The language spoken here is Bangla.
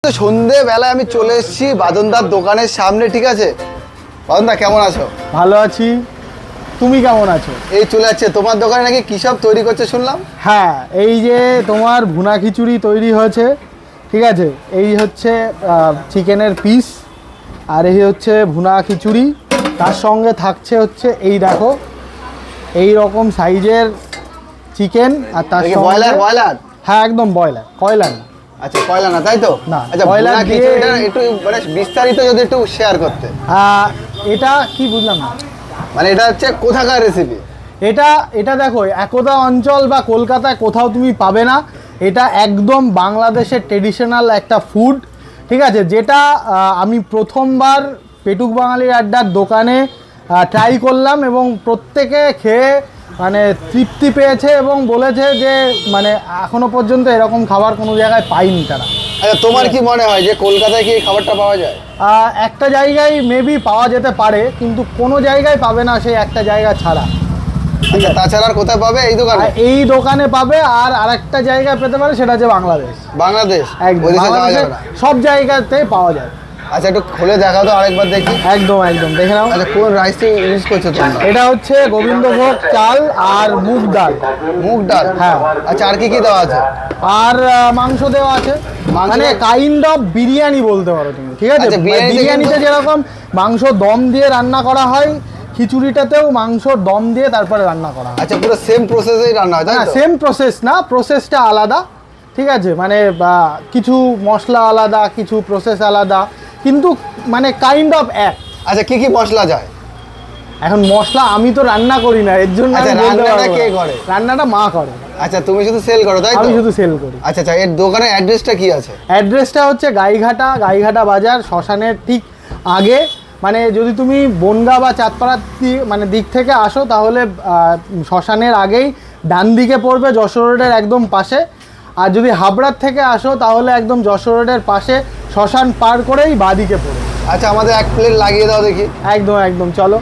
তো সন্ধ্যেবেলায় আমি চলে এসেছি বাদনদার দোকানের সামনে, ঠিক আছে? বাদনদা কেমন আছো? ভালো আছি, তুমি কেমন আছো? এই চলে যাচ্ছে। তোমার দোকানে নাকি কী সব তৈরি করছে শুনলাম? হ্যাঁ, এই যে তোমার ভুনা খিচুড়ি তৈরি হয়েছে, ঠিক আছে? এই হচ্ছে চিকেনের পিস, আর এই হচ্ছে ভুনা খিচুড়ি। তার সঙ্গে থাকছে হচ্ছে এই দেখো এই রকম সাইজের চিকেন, আর তার সঙ্গে ব্রয়লার। হ্যাঁ, একদম কয়লার না। আচ্ছা, কয়লা না, তাই তো? না, আচ্ছা, কয়লার ভুনা দিয়ে খিচুড়িটা একটু মানে বিস্তারিত যদি একটু শেয়ার করতে। এটা কি বুঝলাম না, মানে এটা হচ্ছে কোথাকার রেসিপি? এটা দেখো একদা অঞ্চল বা কলকাতায় কোথাও তুমি পাবে না। এটা একদম বাংলাদেশের ট্রেডিশনাল একটা ফুড, ঠিক আছে? যেটা আমি প্রথমবার পেটুক বাঙালির আড্ডার দোকানে ট্রাই করলাম এবং প্রত্যেকে খেয়ে মানে তৃপ্তি পেয়েছে এবং বলেছে যে মানে এখনো পর্যন্ত এরকম খাবার কোনো জায়গায় পাইনি তারা। আচ্ছা, তোমার কি মনে হয় যে কলকাতায় কি এই খাবারটা পাওয়া যায়? একটা জায়গায় মেবি পাওয়া যেতে পারে, কিন্তু কোনো জায়গায় পাবে না সেই একটা জায়গা ছাড়া। আচ্ছা, তাছাড়া আর কোথায় পাবে? এই দোকানে? এই দোকানে পাবে, আর আরেকটা জায়গায় পেতে পারে, সেটা হচ্ছে বাংলাদেশ। বাংলাদেশ একদম, ওই দেশে যাওয়া বাংলাদেশের যাবে না? সব জায়গাতে পাওয়া যায়। আচ্ছা, একটু খুলে দেখাও তো আরেকবার দেখি। একদম দেখে নাও। আচ্ছা, কোন রাইসটি ইউজ করছো তোমরা? এটা হচ্ছে গোবিন্দভোগ চাল আর মুগ ডাল। মুগ ডাল? হ্যাঁ। আচ্ছা, আর কি কি দেওয়া আছে? আর মাংস দেওয়া আছে, মাংস? মানে কাইন্ড অফ বিরিয়ানি বলতে পারো তুমি, ঠিক আছে? আচ্ছা, বিরিয়ানিতে যেরকম মাংস দম দিয়ে রান্না করা হয়, খিচুড়িটাতেও মাংস দম দিয়ে তারপরে রান্না করা হয়। আচ্ছা, পুরো সেম প্রসেসেই রান্না হয়, তাই না, তো? সেম প্রসেস না, প্রসেসটা আলাদা, ঠিক আছে? মানে কিছু মশলা আলাদা, কিছু প্রসেস আলাদা, কিন্তু মানে কাইন্ড অফ এক। আচ্ছা, কি কি মশলা যায়? এখন মশলা আমি তো রান্না করি না, এর জন্য আচ্ছা, আমি বলতে রান্নাটা পারবো কে না। করে? রান্নাটা মা করে। আচ্ছা, তুমি শুধু সেল করো, তাই তো? আমি শুধু সেল করি। আচ্ছা আচ্ছা, এর দোকানের অ্যাড্রেসটা কি আছে? অ্যাড্রেসটা হচ্ছে গাইঘাটা বাজার, শ্মশানের ঠিক আগে। মানে যদি তুমি বনগাঁ বা চাঁদপাড়ার মানে দিক থেকে আসো, তাহলে শ্মশানের আগেই ডান দিকে পড়বে, যশোর রোডের একদম পাশে। আর যদি হাবড়ার থেকে আসো, তাহলে একদম যশোর রোডের পাশে শ্মশান পার করেই বাঁ দিকে পড়বে। আচ্ছা, আমাদের এক প্লেট লাগিয়ে দাও দেখি। একদম চলো।